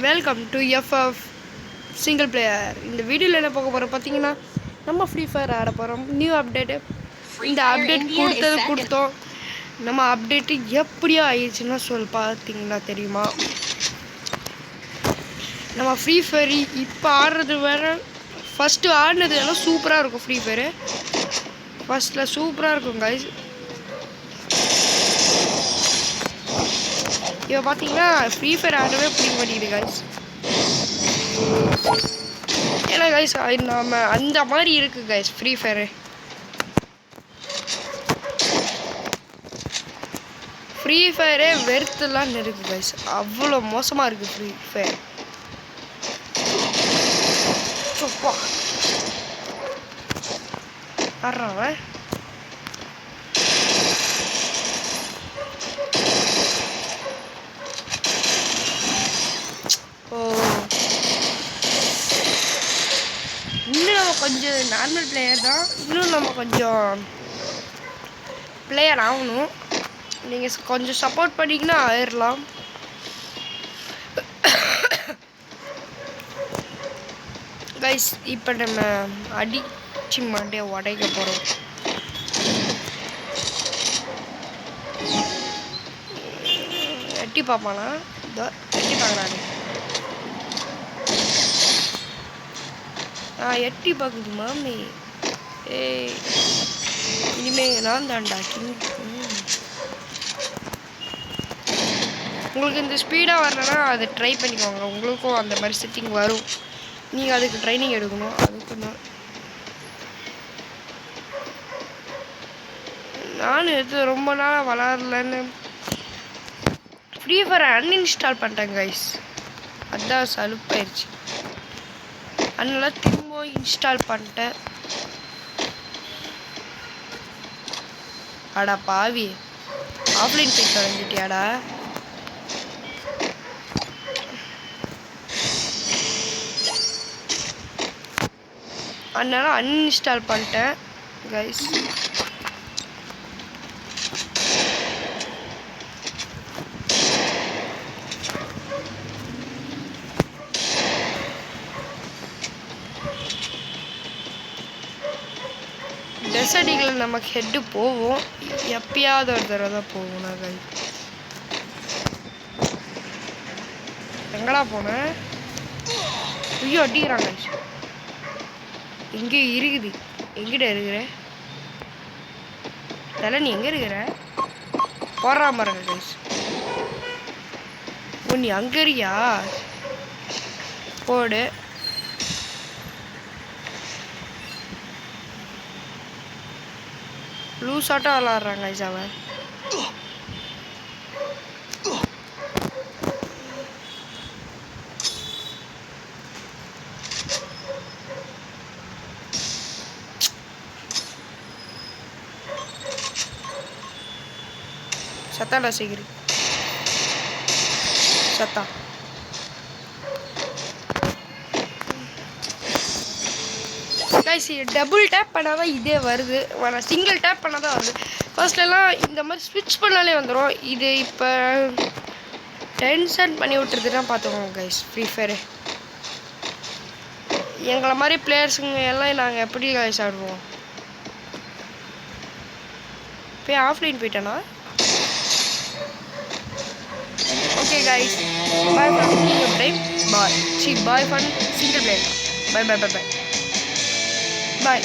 Welcome to FF single player. இந்த வீடியோவில் என்ன பார்க்க போகிறோம் பார்த்தீங்கன்னா, நம்ம ஃப்ரீ ஃபயர் ஆட போகிறோம். New update. இந்த அப்டேட் கொடுத்தோம். நம்ம அப்டேட்டு எப்படியோ ஆயிடுச்சுன்னா பார்த்தீங்கன்னா தெரியுமா, நம்ம ஃப்ரீ ஃபயர் இப்போ ஆடுறது வேறு, ஃபஸ்ட்டு ஆடினது எல்லாம் சூப்பராக இருக்கும். ஃப்ரீ ஃபயரு ஃபஸ்ட்டில் சூப்பராக இருக்கும் கைஸ். இப்போ பார்த்தீங்கன்னா ஃப்ரீ ஃபயர் ஆடவே பிடிக்க மாட்டேங்குது கைஸ். ஏன்னா கைஸ் நம்ம அந்த மாதிரி இருக்குது கைஸ். ஃப்ரீ ஃபயரே வெறுத்துலாம் இருக்குது கைஸ். அவ்வளோ மோசமாக இருக்குது ஃப்ரீ ஃபயர். சுப்பா ஆடுறான். இன்னும் நம்ம கொஞ்சம் நார்மல் பிளேயர் தான். இன்னும் நம்ம கொஞ்சம் பிளேயர் ஆகணும். நீங்கள் கொஞ்சம் சப்போர்ட் பண்ணிங்கன்னா ஆயிடலாம். கைஸ் இப்போ நம்ம அடிச்சு மாட்டே உடைக்க போகிறோம். எட்டி பார்ப்பானா? இதோ எட்டி பார்க்குறாரு. எட்டி பார்க்குது மாமி. இனிமே நான் தான்டா கிங். உங்களுக்கு இந்த ஸ்பீடாக வரலன்னா அதை ட்ரை பண்ணிக்கோங்க. உங்களுக்கும் அந்த மாதிரி செட்டிங் வரும். நீங்கள் அதுக்கு ட்ரைனிங் எடுக்கணும். அதுக்கு நான் இது ரொம்ப நாளாக வளரலன்னு ஃப்ரீ ஃபயரை அன்இன்ஸ்டால் பண்ணிட்டேன் கைஸ். அதுதான் சலுப்பாயிருச்சு. அதனால திரும்ப இன்ஸ்டால் பண்ணிட்டேன். அடா பாவி, ஆஃப்லைன் போய் தொலைஞ்சிட்டியாடா. அதனால அன்இன்ஸ்டால் பண்ணிட்டேன் கைஸ். டெசர்டிங்கில் நமக்கு ஹெட்டு போவோம். எப்பயாவது ஒரு தடவை தான் போவோம். நாங்கள் எங்கடா போனேன்? ஐயோ அடிக்கிறாங்க. எங்கே இருக்குது? எங்கிட்ட இருக்கிற தலை? நீ எங்கே இருக்கிற? போடுறா பாருங்க கைஸ். ஓ நீ அங்கே இருக்கியா? போடு. லூஸ் ஆட்டம் விளாட்றாங்க கைஸ் அவன். சத்தாடா சீக்கிரம் சத்தா. கைஸ் டபுள் டேப் பண்ணால் தான் இதே வருது. நான் சிங்கிள் டேப் பண்ணால் தான் வருது. ஃபர்ஸ்ட்லாம் இந்த மாதிரி ஸ்விட்ச் பண்ணாலே வந்துடும். இது இப்போ டென்ஷன் பண்ணி விட்டுறதுன்னா பார்த்துக்கோங்க கைஸ். ஃப்ரீ ஃபயரு எங்களை மாதிரி பிளேயர்ஸுங்க எல்லாம் நாங்கள் எப்படி கைஸ் ஆடுவோம்? போய் ஆஃப்லைன் போயிட்டேனா? Okay guys, bye for single time. Bye for single player. Bye bye bye bye bye.